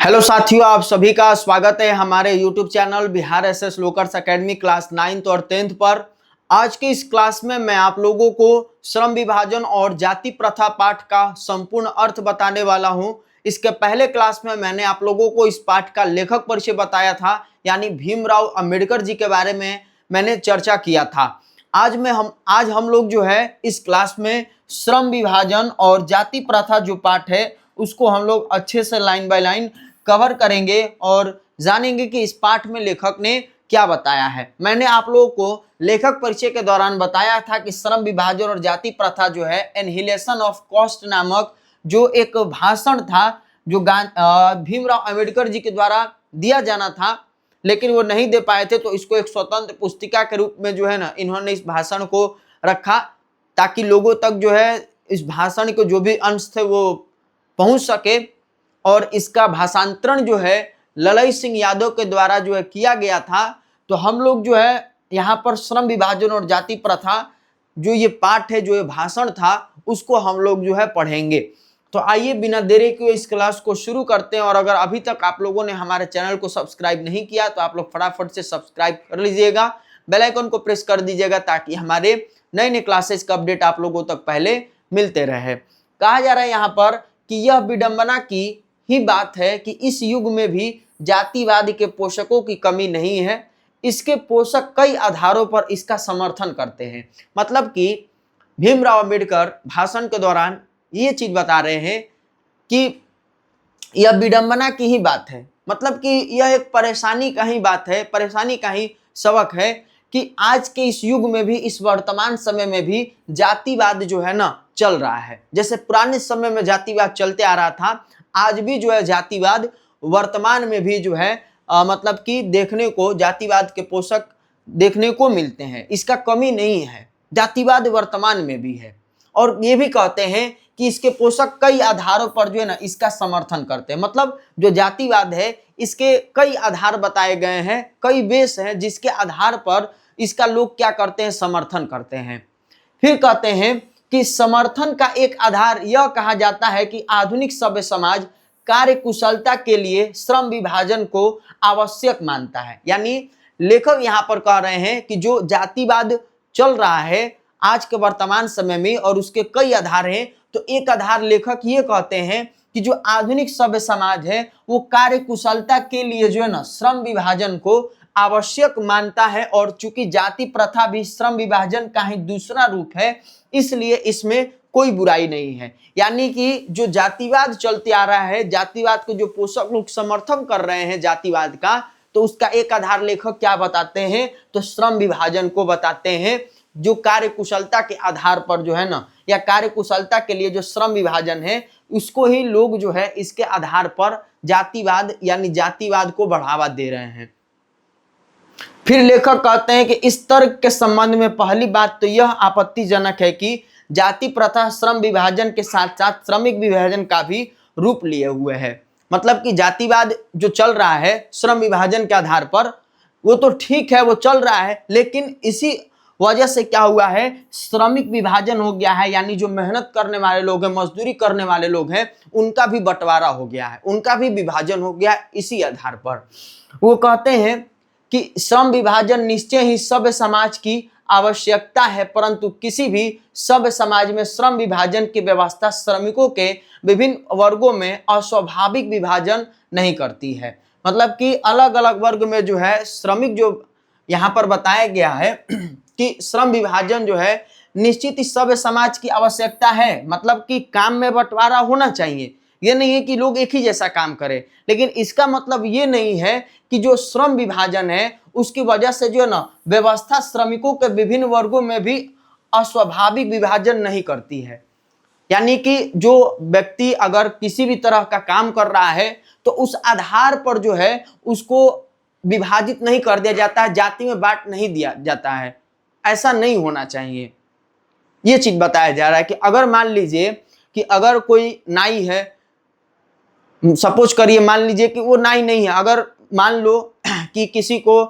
Hello साथियों, आप सभी का स्वागत है हमारे YouTube चैनल बिहार एसएस लोकर्स एकेडमी क्लास 9th और 10th पर। आज की इस क्लास में मैं आप लोगों को श्रम विभाजन और जाति प्रथा पाठ का संपूर्ण अर्थ बताने वाला हूं। इसके पहले क्लास में मैंने आप लोगों को इस पाठ का लेखक परिचय बताया था, यानी भीमराव अंबेडकर जी के बारे में मैंने चर्चा किया था। आज हम लोग जो है इस क्लास में श्रम विभाजन और जाति प्रथा जो पाठ है उसको हम लोग अच्छे से लाइन बाय लाइन कवर करेंगे और जानेंगे कि इस पाठ में लेखक ने क्या बताया है। मैंने आप लोगों को लेखक परिचय के दौरान बताया था कि श्रम विभाजन और जाति प्रथा जो है एनहिलेशन ऑफ कास्ट नामक जो एक भाषण था जो भीमराव अंबेडकर जी के द्वारा दिया जाना था, लेकिन वो नहीं दे पाए थे, तो इसको एक स्वतंत्र पुस्तिका के रूप में जो है ना इन्होंने इस भाषण को रखा ताकि लोगों तक जो है इस भाषण के जो भी अंश थे वो पहुंच सके। और इसका भाषांतरण जो है ललई सिंह यादव के द्वारा जो है किया गया था। तो हम लोग जो है यहाँ पर श्रम विभाजन और जाति प्रथा जो ये पाठ है, जो ये भाषण था, उसको हम लोग जो है पढ़ेंगे। तो आइए बिना देरी के इस क्लास को शुरू करते हैं। और अगर अभी तक आप लोगों ने हमारे चैनल को सब्सक्राइब नहीं किया तो आप लोग फटाफट से सब्सक्राइब कर लीजिएगा, बेल आइकन को प्रेस कर दीजिएगा ताकि हमारे नए नए क्लासेस का अपडेट आप लोगों तक पहले मिलते रहे। कहा जा रहा है यहाँ पर कि यह विडंबना की ही बात है कि इस युग में भी जातिवाद के पोषकों की कमी नहीं है। इसके पोषक कई आधारों पर इसका समर्थन करते हैं। मतलब कि भीमराव अंबेडकर भाषण के दौरान ये चीज बता रहे हैं कि यह विडंबना की ही बात है, मतलब कि यह एक परेशानी का ही बात है, परेशानी का ही सबक है कि आज के इस युग में भी, इस वर्तमान समय में भी जातिवाद जो है ना चल रहा है। जैसे पुराने समय में जातिवाद चलते आ रहा था, आज भी जो है जातिवाद वर्तमान में भी जो है मतलब कि देखने को जातिवाद के पोषक देखने को मिलते हैं। इसका कमी नहीं है, जातिवाद वर्तमान में भी है। और ये भी कहते हैं कि इसके पोषक कई आधारों पर जो है ना इसका समर्थन करते हैं। मतलब जो जातिवाद है इसके कई आधार बताए गए हैं, कई बेस हैं जिसके आधार पर इसका लोग क्या करते हैं, समर्थन करते हैं। फिर कहते हैं कि समर्थन का एक आधार यह कहा जाता है कि आधुनिक सभ्य समाज कार्य कुशलता के लिए श्रम विभाजन को आवश्यक मानता है। यानी लेखक यहाँ पर कह रहे हैं कि जो जातिवाद चल रहा है आज के वर्तमान समय में और उसके कई आधार हैं, तो एक आधार लेखक ये कहते हैं कि जो आधुनिक सभ्य समाज है वो कार्य कुशलता के लिए जो है ना श्रम विभाजन को आवश्यक मानता है। और चूंकि जाति प्रथा भी श्रम विभाजन का ही दूसरा रूप है, इसलिए इसमें कोई बुराई नहीं है। यानी कि जो जातिवाद चलते आ रहा है, जातिवाद को जो पोषक लोग समर्थन कर रहे हैं जातिवाद का, तो उसका एक आधार लेखक क्या बताते हैं, तो श्रम विभाजन को बताते हैं, जो कार्य कुशलता के आधार पर जो है ना, या कार्य कुशलता के लिए जो श्रम विभाजन है उसको ही लोग जो है इसके आधार पर जातिवाद यानी जातिवाद को बढ़ावा दे रहे हैं। फिर लेखक कहते हैं कि इस तर्क के संबंध में पहली बात तो यह आपत्तिजनक है कि जाति प्रथा श्रम विभाजन के साथ साथ श्रमिक विभाजन का भी रूप लिए हुए है। मतलब कि जातिवाद जो चल रहा है श्रम विभाजन के आधार पर, वो तो ठीक है, वो चल रहा है, लेकिन इसी वजह से क्या हुआ है, श्रमिक विभाजन हो गया है। यानी जो मेहनत करने वाले लोग हैं, मजदूरी करने वाले लोग हैं, उनका भी बंटवारा हो गया है, उनका भी विभाजन हो गया है। इसी आधार पर वो कहते हैं कि श्रम विभाजन निश्चय ही सभ्य समाज की आवश्यकता है, परंतु किसी भी सभ्य समाज में श्रम विभाजन की व्यवस्था श्रमिकों के विभिन्न वर्गों में अस्वाभाविक विभाजन नहीं करती है। मतलब कि अलग अलग वर्ग में जो है श्रमिक, जो यहाँ पर बताया गया है कि श्रम विभाजन जो है निश्चित ही सभ्य समाज की आवश्यकता है। मतलब कि काम में बंटवारा होना चाहिए, ये नहीं है कि लोग एक ही जैसा काम करें, लेकिन इसका मतलब ये नहीं है कि जो श्रम विभाजन है उसकी वजह से जो है ना व्यवस्था श्रमिकों के विभिन्न वर्गों में भी अस्वाभाविक विभाजन नहीं करती है। यानी कि जो व्यक्ति अगर किसी भी तरह का काम कर रहा है तो उस आधार पर जो है उसको विभाजित नहीं कर दिया जाता है, जाति में बांट नहीं दिया जाता है। ऐसा नहीं होना चाहिए, ये चीज बताया जा रहा है कि अगर मान लीजिए कि अगर कोई नाई है, सपोज करिए, मान लीजिए कि वो नाई नहीं है, अगर मान लो कि किसी को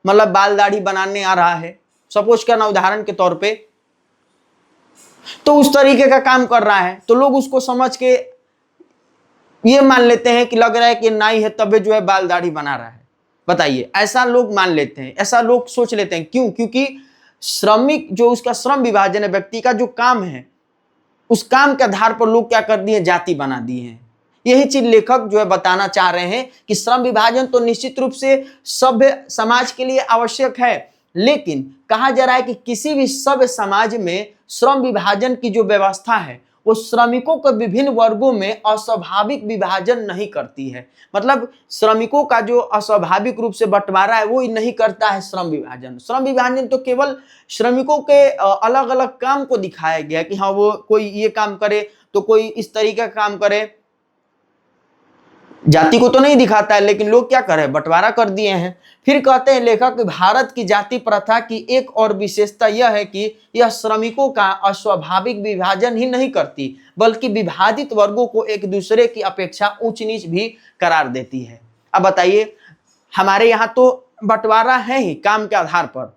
मतलब बाल दाढ़ी बनाने आ रहा है, सपोज करना उदाहरण के तौर पे, तो उस तरीके का काम कर रहा है, तो लोग उसको समझ के ये मान लेते हैं कि लग रहा है कि नाई है तबे जो है बाल दाढ़ी बना रहा है। बताइए, ऐसा लोग मान लेते हैं, ऐसा लोग सोच लेते हैं। क्यों? क्योंकि श्रमिक जो उसका श्रम विभाजन है, व्यक्ति का जो काम है, उस काम के आधार पर लोग क्या कर दिए, जाति बना दिए हैं। यही चीज लेखक जो है बताना चाह रहे हैं कि श्रम विभाजन तो निश्चित रूप से सभ्य समाज के लिए आवश्यक है, लेकिन कहा जा रहा है कि किसी भी सभ्य समाज में श्रम विभाजन की जो व्यवस्था है वो श्रमिकों को विभिन्न वर्गों में अस्वाभाविक विभाजन नहीं करती है। मतलब श्रमिकों का जो अस्वाभाविक रूप से बंटवारा है वो नहीं करता है श्रम विभाजन। श्रम विभाजन तो केवल श्रमिकों के अलग अलग काम को दिखाया गया कि हाँ वो कोई ये काम करे तो कोई इस तरीके का काम करे, जाति को तो नहीं दिखाता है, लेकिन लोग क्या कर रहे हैं, बंटवारा कर दिए हैं। फिर कहते हैं लेखक, भारत की जाति प्रथा की एक और विशेषता यह है कि यह श्रमिकों का अस्वाभाविक विभाजन ही नहीं करती, बल्कि विभाजित वर्गों को एक दूसरे की अपेक्षा ऊंच नीच भी करार देती है। अब बताइए, हमारे यहाँ तो बंटवारा है ही काम के आधार पर।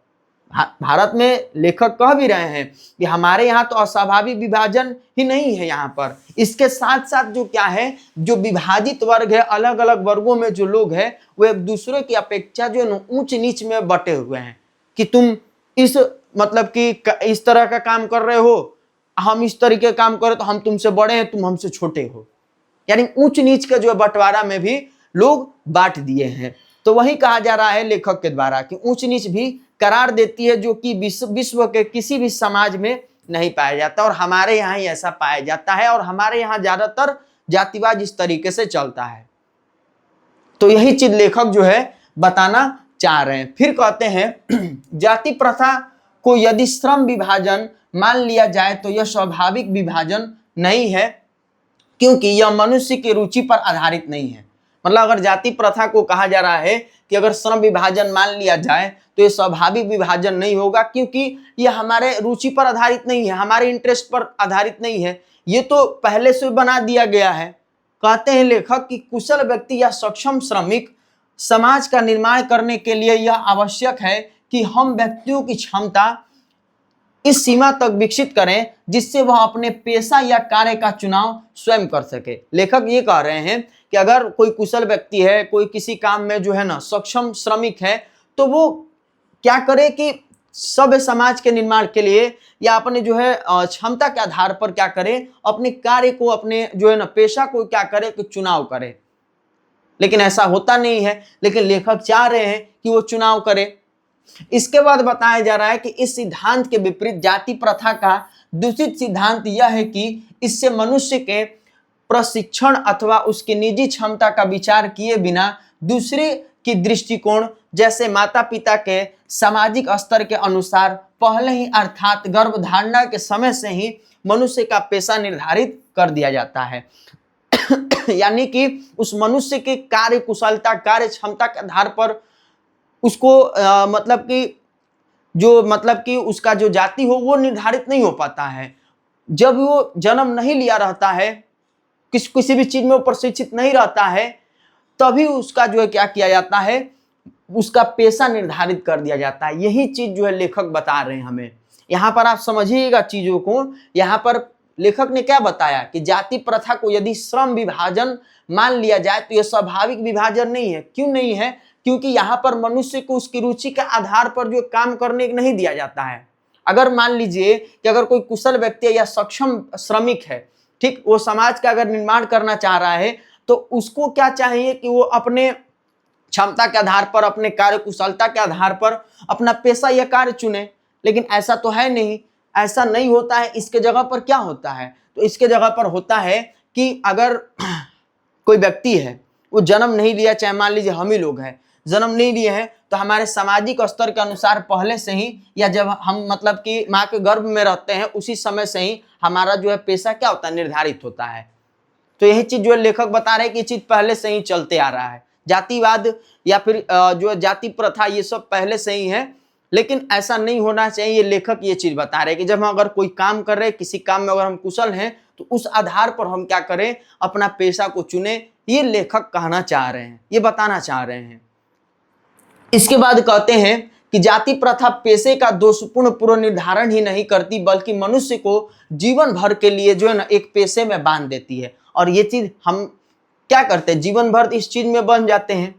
भारत में लेखक कह भी रहे हैं कि हमारे यहाँ तो अस्वाभाविक विभाजन ही नहीं है यहाँ पर। इसके साथ साथ जो क्या है, जो विभाजित वर्ग है, अलग अलग वर्गों में जो लोग हैं वो एक दूसरे की अपेक्षा जो है ऊंच नीच में बटे हुए हैं कि तुम इस मतलब कि इस तरह का काम कर रहे हो, हम इस तरीके का काम करें तो हम तुमसे बड़े हैं, तुम हमसे छोटे हो। यानी ऊंच नीच के जो बंटवारा में भी लोग बांट दिए हैं। तो वही कहा जा रहा है लेखक के द्वारा कि ऊंच नीच भी करार देती है, जो कि विश्व के किसी भी समाज में नहीं पाया जाता, और हमारे यहाँ ही ऐसा पाया जाता है। और हमारे यहाँ ज्यादातर जातिवाद इस तरीके से चलता है। तो यही चीज लेखक जो है बताना चाह रहे हैं। फिर कहते हैं जाति प्रथा को यदि श्रम विभाजन मान लिया जाए तो यह स्वाभाविक विभाजन नहीं है, क्योंकि यह मनुष्य की रुचि पर आधारित नहीं है। मतलब अगर जाति प्रथा को कहा जा रहा है कि अगर श्रम विभाजन मान लिया जाए तो ये स्वाभाविक विभाजन नहीं होगा, क्योंकि यह हमारे रुचि पर आधारित नहीं है, हमारे इंटरेस्ट पर आधारित नहीं है, ये तो पहले से बना दिया गया है। कहते हैं लेखक कि कुशल व्यक्ति या सक्षम श्रमिक समाज का निर्माण करने के लिए यह आवश्यक है कि हम व्यक्तियों की क्षमता इस सीमा तक विकसित करें जिससे वह अपने पेशा या कार्य का चुनाव स्वयं कर सके। लेखक ये कह रहे हैं कि अगर कोई कुशल व्यक्ति है, कोई किसी काम में जो है ना सक्षम श्रमिक है, तो वो क्या करे कि सभ्य समाज के निर्माण के लिए या अपने जो है क्षमता के आधार पर क्या करे, अपने कार्य को, अपने जो है ना पेशा को क्या करे कि चुनाव करे। लेकिन ऐसा होता नहीं है, लेकिन लेखक चाह रहे हैं कि वो चुनाव करे। इसके बाद बताया जा रहा है कि इस सिद्धांत के विपरीत जाति प्रथा का दूसरी सिद्धांत यह है कि इससे मनुष्य के प्रशिक्षण अथवा उसकी निजी क्षमता का विचार किए बिना दूसरे की दृष्टिकोण, जैसे माता पिता के सामाजिक स्तर के अनुसार पहले ही अर्थात गर्भधारणा के समय से ही मनुष्य का पेशा निर्धारित कर दिया जाता है। यानी कि उस मनुष्य की कार्य कुशलता, कार्य क्षमता के आधार पर उसको मतलब कि उसका जो जाति हो वो निर्धारित नहीं हो पाता है। जब वो जन्म नहीं लिया रहता है, किसी भी चीज में वो प्रशिक्षित नहीं रहता है, तभी उसका जो है क्या किया जाता है, उसका पेशा निर्धारित कर दिया जाता है। यही चीज जो है लेखक बता रहे हैं हमें। यहाँ पर आप समझिएगा चीजों को। यहाँ पर लेखक ने क्या बताया कि जाति प्रथा को यदि श्रम विभाजन मान लिया जाए तो यह स्वाभाविक विभाजन नहीं है। क्यों नहीं है? क्योंकि यहाँ पर मनुष्य को उसकी रुचि के आधार पर जो काम करने नहीं दिया जाता है। अगर मान लीजिए कि अगर कोई कुशल व्यक्ति या सक्षम श्रमिक है, ठीक, वो समाज का अगर निर्माण करना चाह रहा है, तो उसको क्या चाहिए कि वो अपने क्षमता के आधार पर, अपने कार्य कुशलता के आधार पर अपना पेशा या कार्य चुने। लेकिन ऐसा तो है नहीं, ऐसा नहीं होता है। इसके जगह पर क्या होता है? तो इसके जगह पर होता है कि अगर कोई व्यक्ति है, वो जन्म नहीं लिया, चाहे मान लीजिए हम ही लोग हैं, जन्म नहीं लिए हैं, तो हमारे सामाजिक स्तर के अनुसार पहले से ही, या जब हम मतलब कि माँ के गर्भ में रहते हैं उसी समय से ही हमारा जो है पेशा क्या होता है, निर्धारित होता है। तो यही चीज जो है लेखक बता रहे हैं कि ये चीज पहले से ही चलते आ रहा है। जातिवाद या फिर जो है जाति प्रथा, ये सब पहले से ही है, लेकिन ऐसा नहीं होना चाहिए। ये लेखक ये चीज बता रहे हैं कि जब हम अगर कोई काम कर रहे हैं, किसी काम में अगर हम कुशल हैं, तो उस आधार पर हम क्या करें, अपना पेशा को चुने। ये लेखक कहना चाह रहे हैं, ये बताना चाह रहे हैं। इसके बाद कहते हैं कि जाति प्रथा पेशे का दोषपूर्ण पूर्व निर्धारण ही नहीं करती, बल्कि मनुष्य को जीवन भर के लिए जो है ना एक पेशे में बांध देती है। और ये चीज हम क्या करते हैं, जीवन भर इस चीज में बन जाते हैं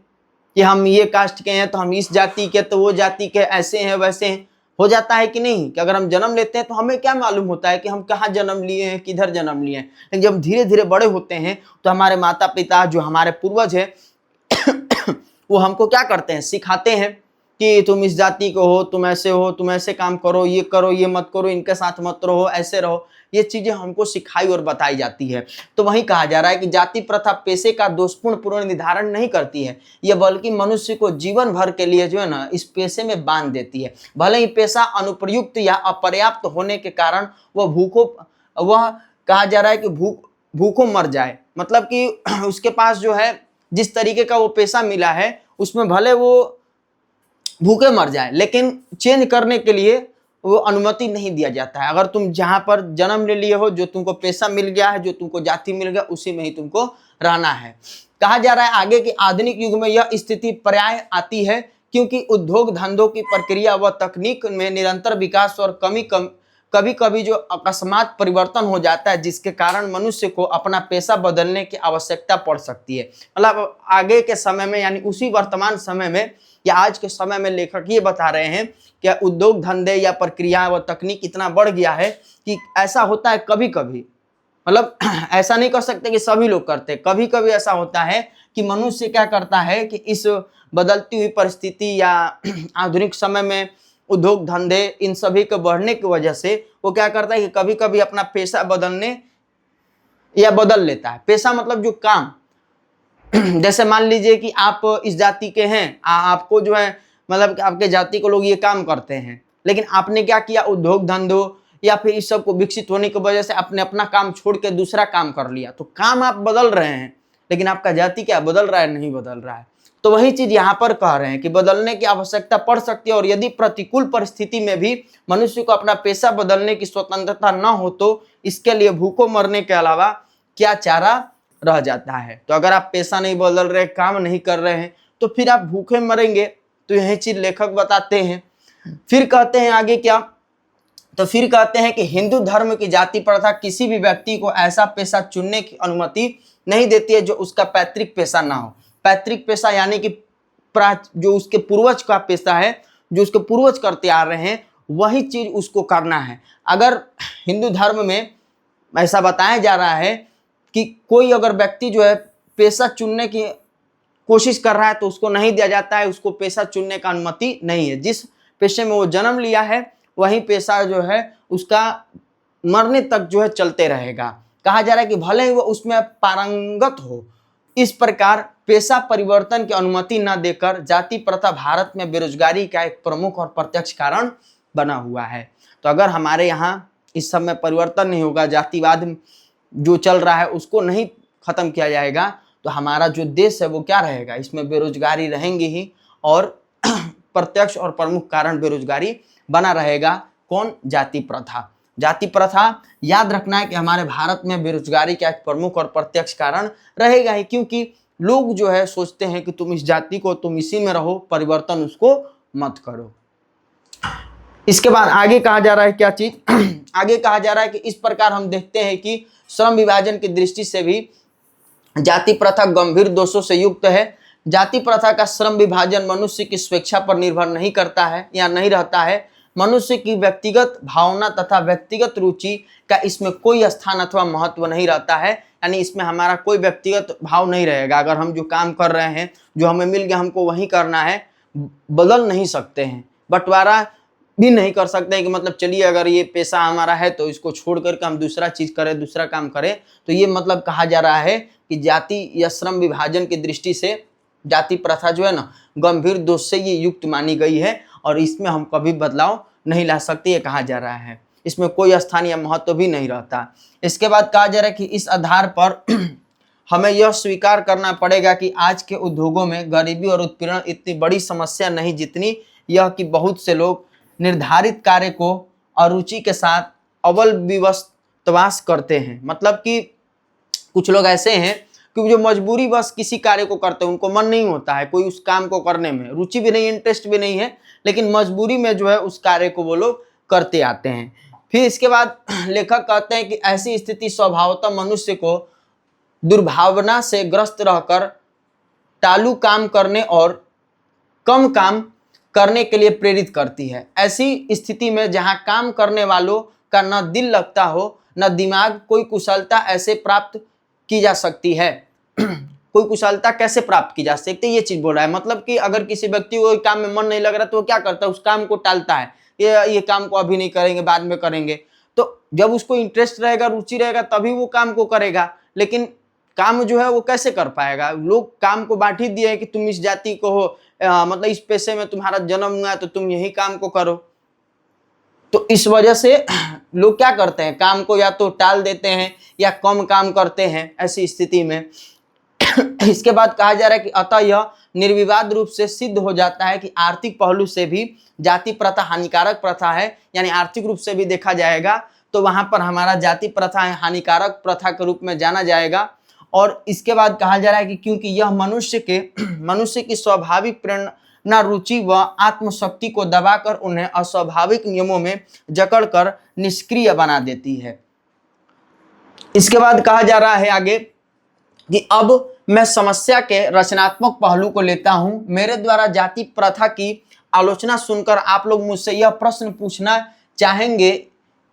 कि हम ये कास्ट के हैं तो हम इस जाति के, तो वो जाति के, ऐसे हैं वैसे हैं। हो जाता है कि नहीं, कि अगर हम जन्म लेते हैं तो हमें क्या मालूम होता है कि हम कहाँ जन्म लिए हैं, किधर जन्म लिए हैं। लेकिन जब धीरे धीरे बड़े होते हैं तो हमारे माता पिता, जो हमारे पूर्वज है, वो हमको क्या करते हैं, सिखाते हैं कि तुम इस जाति को हो, तुम ऐसे हो, तुम ऐसे काम करो, ये मत करो, इनके साथ मत रहो, ऐसे रहो। ये चीजें हमको सिखाई और बताई जाती है। तो वही कहा जा रहा है कि जाति प्रथा पेशे का दोषपूर्ण पूर्ण निर्धारण नहीं करती है, यह बल्कि मनुष्य को जीवन भर के लिए जो है ना, इस पेशे में बांध देती है। भले ही पेशा अनुप्रयुक्त या अपर्याप्त होने के कारण वह कहा जा रहा है कि भूखों मर जाए। मतलब कि उसके पास जो है, जिस तरीके का वो पेशा मिला है उसमें भले वो भूखे मर जाए, लेकिन चेंज करने के लिए वो अनुमति नहीं दिया जाता है। अगर तुम जहां पर जन्म ले लिए हो, जो तुमको पेशा मिल गया है, जो तुमको जाति मिल गया, उसी में ही तुमको रहना है। कहा जा रहा है आगे कि आधुनिक युग में यह स्थिति प्राय आती है क्योंकि उद्योग धंधों की प्रक्रिया व तकनीक में निरंतर विकास और कभी कभी जो अकस्मात परिवर्तन हो जाता है, जिसके कारण मनुष्य को अपना पेशा बदलने की आवश्यकता पड़ सकती है। मतलब आगे के समय में, यानी उसी वर्तमान समय में या आज के समय में लेखक ये बता रहे हैं कि उद्योग धंधे या प्रक्रिया व तकनीक इतना बढ़ गया है कि ऐसा होता है कभी कभी, मतलब ऐसा नहीं कर सकते कि सभी लोग करते, कभी कभी ऐसा होता है कि मनुष्य क्या करता है कि इस बदलती हुई परिस्थिति या आधुनिक समय में उद्योग धंधे इन सभी के बढ़ने की वजह से वो क्या करता है कि कभी कभी अपना पेशा बदलने या बदल लेता है। पेशा मतलब जो काम, जैसे मान लीजिए कि आप इस जाति के हैं, आपको जो है, मतलब आपके जाति के लोग ये काम करते हैं, लेकिन आपने क्या किया, उद्योग धंधों या फिर इस सब को विकसित होने की वजह से आपने अपना काम छोड़ के दूसरा काम कर लिया। तो काम आप बदल रहे हैं, लेकिन आपका जाति क्या बदल रहा है, नहीं बदल रहा है। तो वही चीज यहाँ पर कह रहे हैं कि बदलने की आवश्यकता पड़ सकती है, और यदि प्रतिकूल परिस्थिति में भी मनुष्य को अपना पेशा बदलने की स्वतंत्रता न हो तो इसके लिए भूखों मरने के अलावा क्या चारा रह जाता है। तो अगर आप पेशा नहीं बदल रहे, काम नहीं कर रहे हैं, तो फिर आप भूखे मरेंगे। तो यही चीज लेखक बताते हैं। फिर कहते हैं आगे क्या, तो फिर कहते हैं कि हिंदू धर्म की जाति प्रथा किसी भी व्यक्ति को ऐसा पेशा चुनने की अनुमति नहीं देती है जो उसका पैतृक पेशा ना हो। पैतृक पेशा यानी कि जो उसके पूर्वज का पेशा है, जो उसके पूर्वज करते आ रहे हैं, वही चीज उसको करना है। अगर हिंदू धर्म में ऐसा बताया जा रहा है कि कोई अगर व्यक्ति जो है पेशा चुनने की कोशिश कर रहा है तो उसको नहीं दिया जाता है, उसको पेशा चुनने का अनुमति नहीं है। जिस पेशे में वो जन्म लिया है वही पेशा जो है उसका मरने तक जो है चलते रहेगा। कहा जा रहा है कि भले ही वो उसमें पारंगत हो। इस प्रकार पेशा परिवर्तन की अनुमति न देकर जाति प्रथा भारत में बेरोजगारी का एक प्रमुख और प्रत्यक्ष कारण बना हुआ है। तो अगर हमारे यहाँ इस समय परिवर्तन नहीं होगा, जातिवाद जो चल रहा है उसको नहीं खत्म किया जाएगा, तो हमारा जो देश है वो क्या रहेगा, इसमें बेरोजगारी रहेंगी ही, और प्रत्यक्ष और प्रमुख कारण बेरोजगारी बना रहेगा। कौन, जाति प्रथा। जाति प्रथा याद रखना है कि हमारे भारत में बेरोजगारी का एक प्रमुख और प्रत्यक्ष कारण रहेगा ही, क्योंकि लोग जो है सोचते हैं कि तुम इस जाति को, तुम इसी में रहो, परिवर्तन उसको मत करो। इसके बाद आगे कहा जा रहा है क्या चीज, आगे कहा जा रहा है कि इस प्रकार हम देखते हैं कि श्रम विभाजन की दृष्टि से भी जाति प्रथा गंभीर दोषों से युक्त है। जाति प्रथा का श्रम विभाजन मनुष्य की स्वेच्छा पर निर्भर नहीं करता है या नहीं रहता है। मनुष्य की व्यक्तिगत भावना तथा व्यक्तिगत रुचि का इसमें कोई स्थान अथवा महत्व नहीं रहता है। यानी इसमें हमारा कोई व्यक्तिगत भाव नहीं रहेगा। अगर हम जो काम कर रहे हैं, जो हमें मिल गया, हमको वही करना है, बदल नहीं सकते हैं, बंटवारा भी नहीं कर सकते हैं कि मतलब चलिए अगर ये पेशा हमारा है तो इसको छोड़ करके हम दूसरा चीज करें, दूसरा काम करें। तो ये मतलब कहा जा रहा है कि जाति या श्रम विभाजन की दृष्टि से जाति प्रथा जो है ना, गंभीर दोष से ये युक्त मानी गई है, और इसमें हम कभी बदलाव नहीं ला सकते, ये कहा जा रहा है। इसमें कोई स्थान या महत्व भी नहीं रहता। इसके बाद कहा जा रहा है कि इस आधार पर हमें यह स्वीकार करना पड़ेगा कि आज के उद्योगों में गरीबी और उत्पीड़न इतनी बड़ी समस्या नहीं जितनी यह कि बहुत से लोग निर्धारित कार्य को अरुचि के साथ अव्वल विवशवास करते हैं। मतलब कि कुछ लोग ऐसे हैं कि जो मजबूरी बस किसी कार्य को करते हैं, उनको मन नहीं होता है कोई उस काम को करने में, रुचि भी नहीं, इंटरेस्ट भी नहीं है, लेकिन मजबूरी में जो है उस कार्य को वो लोग करते आते हैं। फिर इसके बाद लेखक कहते हैं कि ऐसी स्थिति स्वभावतः मनुष्य को दुर्भावना से ग्रस्त रहकर टालू काम करने और कम काम करने के लिए प्रेरित करती है। ऐसी स्थिति में जहां काम करने वालों का न दिल लगता हो न दिमाग, कोई कुशलता ऐसे प्राप्त की जा सकती है। कोई कुशलता कैसे प्राप्त की जा सकती है, ये चीज बोल रहा है। मतलब कि अगर किसी व्यक्ति को काम में मन नहीं लग रहा तो वो क्या करता है, उस काम को टालता है, ये काम को अभी नहीं करेंगे, बाद में करेंगे। तो जब उसको इंटरेस्ट रहेगा, रुचि रहेगा, तभी वो काम को करेगा। लेकिन काम जो है वो कैसे कर पाएगा? लोग काम को बांट ही दिए हैं कि तुम इस जाति को हो, मतलब इस पेशे में तुम्हारा जन्म हुआ है तो तुम यही काम को करो। तो इस वजह से लोग क्या करते हैं, काम को या तो टाल देते हैं या कम काम करते हैं ऐसी स्थिति में। इसके बाद कहा जा रहा है कि अतः यह निर्विवाद रूप से सिद्ध हो जाता है कि आर्थिक पहलू से भी जाति प्रथा हानिकारक प्रथा है। यानी आर्थिक रूप से भी देखा जाएगा तो वहां पर हमारा जाति प्रथा हानिकारक प्रथा के रूप में जाना जाएगा। और इसके बाद कहा जा रहा है कि क्योंकि यह मनुष्य की स्वाभाविक प्रेरणा, रुचि व आत्मशक्ति को दबाकर उन्हें अस्वाभाविक नियमों में जकड़कर निष्क्रिय बना देती है। इसके बाद कहा जा रहा है आगे कि अब मैं समस्या के रचनात्मक पहलू को लेता हूं। मेरे द्वारा जाति प्रथा की आलोचना सुनकर आप लोग मुझसे यह प्रश्न पूछना चाहेंगे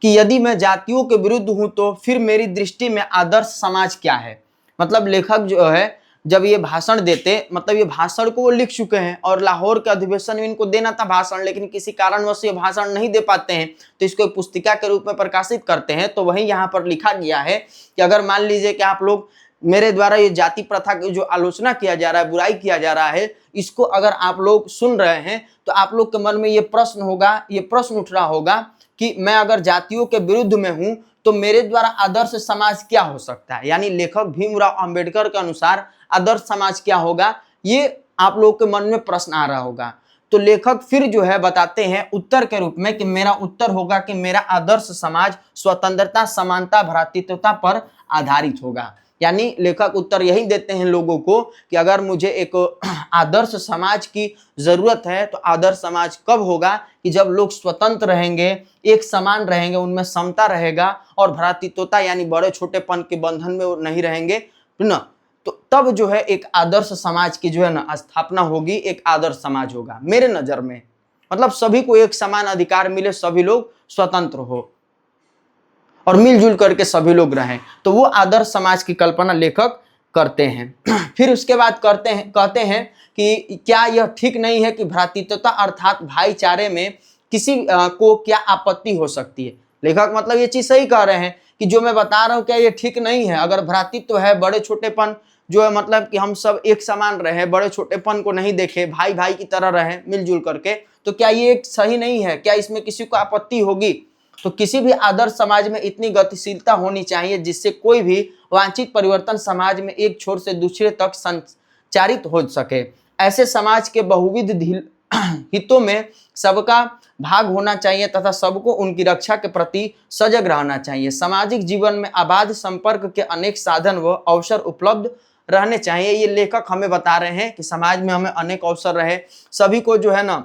कि यदि मैं जातियों के विरुद्ध हूं तो फिर मेरी दृष्टि में आदर्श समाज क्या है। मतलब लेखक जो है जब ये भाषण देते, मतलब ये भाषण को वो लिख चुके हैं और लाहौर के अधिवेशन में इनको देना था भाषण, लेकिन किसी कारणवश ये भाषण नहीं दे पाते हैं तो इसको एक पुस्तिका के रूप में प्रकाशित करते हैं। तो वहीं यहाँ पर लिखा गया है कि अगर मान लीजिए कि आप लोग मेरे द्वारा ये जाति प्रथा की जो आलोचना किया जा रहा है, बुराई किया जा रहा है, इसको अगर आप लोग सुन रहे हैं तो आप लोग के मन में ये प्रश्न उठ रहा होगा कि मैं अगर जातियों के विरुद्ध में हूं तो मेरे द्वारा आदर्श समाज क्या हो सकता है। यानी लेखक भीमराव अंबेडकर के अनुसार आदर्श समाज क्या होगा, ये आप लोग के मन में प्रश्न आ रहा होगा। तो लेखक फिर जो है बताते हैं उत्तर के रूप में कि मेरा उत्तर होगा कि मेरा आदर्श समाज स्वतंत्रता, समानता, भ्रातृत्वता पर आधारित होगा। यानी लेखक उत्तर यही देते हैं लोगों को कि अगर मुझे एक आदर्श समाज की जरूरत है तो आदर्श समाज कब होगा कि जब लोग स्वतंत्र रहेंगे, एक समान रहेंगे, उनमें समता रहेगा और भ्रातृत्वता यानी बड़े छोटेपन के बंधन में वो नहीं रहेंगे ना, तो तब जो है एक आदर्श समाज की जो है ना स्थापना होगी, एक आदर्श समाज होगा मेरे नजर में। मतलब सभी को एक समान अधिकार मिले, सभी लोग स्वतंत्र हो और मिलजुल करके सभी लोग रहें, तो वो आदर्श समाज की कल्पना लेखक करते हैं। फिर उसके बाद कहते हैं कि क्या यह ठीक नहीं है कि भ्रातृत्वता अर्थात भाईचारे में किसी को क्या आपत्ति हो सकती है। लेखक मतलब ये चीज सही कह रहे हैं कि जो मैं बता रहा हूं क्या ये ठीक नहीं है। अगर भ्रातृत्व है, बड़े छोटेपन जो है, मतलब कि हम सब एक समान रहे, बड़े छोटेपन को नहीं देखे, भाई भाई की तरह रहे मिलजुल करके, तो क्या ये सही नहीं है? क्या इसमें किसी को आपत्ति होगी? तो किसी भी आदर्श समाज में इतनी गतिशीलता होनी चाहिए जिससे कोई भी वांछित परिवर्तन समाज में एक छोर से दूसरे तक संचारित हो सके। ऐसे समाज के बहुविध हितों में सबका भाग होना चाहिए तथा सबको उनकी रक्षा के प्रति सजग रहना चाहिए। सामाजिक जीवन में अबाध संपर्क के अनेक साधन व अवसर उपलब्ध रहने चाहिए। ये लेखक हमें बता रहे हैं कि समाज में हमें अनेक अवसर रहे, सभी को जो है ना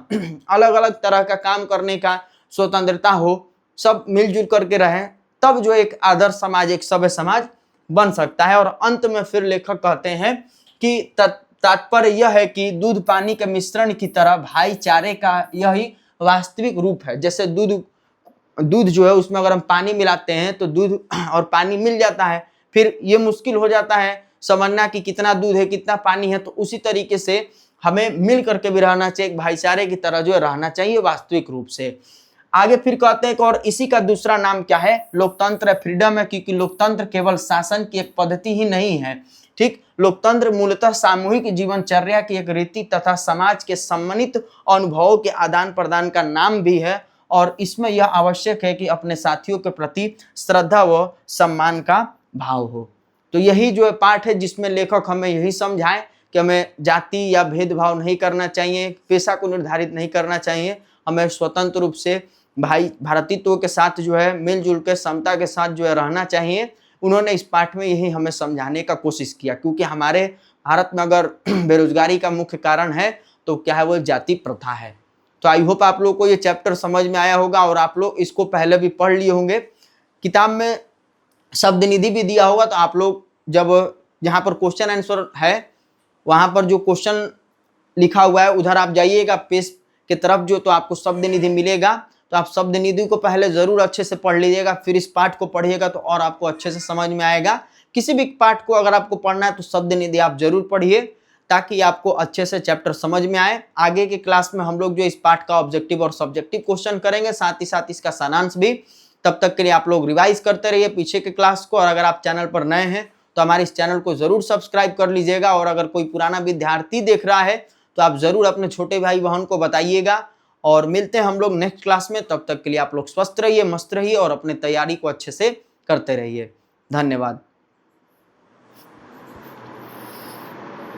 अलग अलग तरह का काम करने का स्वतंत्रता हो, सब मिलजुल करके रहें, तब जो एक आदर्श समाज, एक सभ्य समाज बन सकता है। और अंत में फिर लेखक कहते हैं कि तात्पर्य यह है कि दूध पानी के मिश्रण की तरह भाईचारे का यही वास्तविक रूप है। जैसे दूध जो है उसमें अगर हम पानी मिलाते हैं तो दूध और पानी मिल जाता है, फिर ये मुश्किल हो जाता है समझना कि कितना दूध है कितना पानी है। तो उसी तरीके से हमें मिल करके भी रहना चाहिए, एक भाईचारे की तरह जो है रहना चाहिए वास्तविक रूप से। आगे फिर कहते हैं कि और इसी का दूसरा नाम क्या है, लोकतंत्र है, फ्रीडम है। क्योंकि लोकतंत्र केवल शासन की एक पद्धति ही नहीं है, ठीक, लोकतंत्र मूलतः सामूहिक जीवनचर्या की एक रीति तथा समाज के सम्मिलित अनुभवों के आदान प्रदान का नाम भी है। और इसमें यह आवश्यक है कि अपने साथियों के प्रति श्रद्धा व सम्मान का भाव हो। तो यही जो है पाठ है जिसमें लेखक हमें यही समझाए कि हमें जाति या भेदभाव नहीं करना चाहिए, पेशा को निर्धारित नहीं करना चाहिए, हमें स्वतंत्र रूप से भारतीत्व के साथ जो है मिलजुल के समता के साथ जो है रहना चाहिए। उन्होंने इस पाठ में यही हमें समझाने का कोशिश किया, क्योंकि हमारे भारत में अगर बेरोजगारी का मुख्य कारण है तो क्या है, वो जाति प्रथा है। तो आई होप आप लोग को ये चैप्टर समझ में आया होगा और आप लोग इसको पहले भी पढ़ लिए होंगे। किताब में शब्द निधि भी दिया होगा, तो आप लोग जब जहाँ पर क्वेश्चन आंसर है वहाँ पर जो क्वेश्चन लिखा हुआ है उधर आप जाइएगा पेज के तरफ जो, तो आपको शब्द निधि मिलेगा। तो आप शब्द निधि को पहले जरूर अच्छे से पढ़ लीजिएगा, फिर इस पाठ को पढ़िएगा तो और आपको अच्छे से समझ में आएगा। किसी भी पाठ को अगर आपको पढ़ना है तो शब्द निधि आप जरूर पढ़िए ताकि आपको अच्छे से चैप्टर समझ में आए। आगे के क्लास में हम लोग जो इस पाठ का ऑब्जेक्टिव और सब्जेक्टिव क्वेश्चन करेंगे, साथ ही साथ इसका सारांश भी। तब तक के लिए आप लोग रिवाइज करते रहिए पीछे के क्लास को। और अगर आप चैनल पर नए हैं तो हमारे इस चैनल को जरूर सब्सक्राइब कर लीजिएगा। और अगर कोई पुराना विद्यार्थी देख रहा है तो आप जरूर अपने छोटे भाई बहन को बताइएगा। और मिलते हैं हम लोग नेक्स्ट क्लास में। तब तक के लिए आप लोग स्वस्थ रहिए, मस्त रहिए और अपने तैयारी को अच्छे से करते रहिए। धन्यवाद।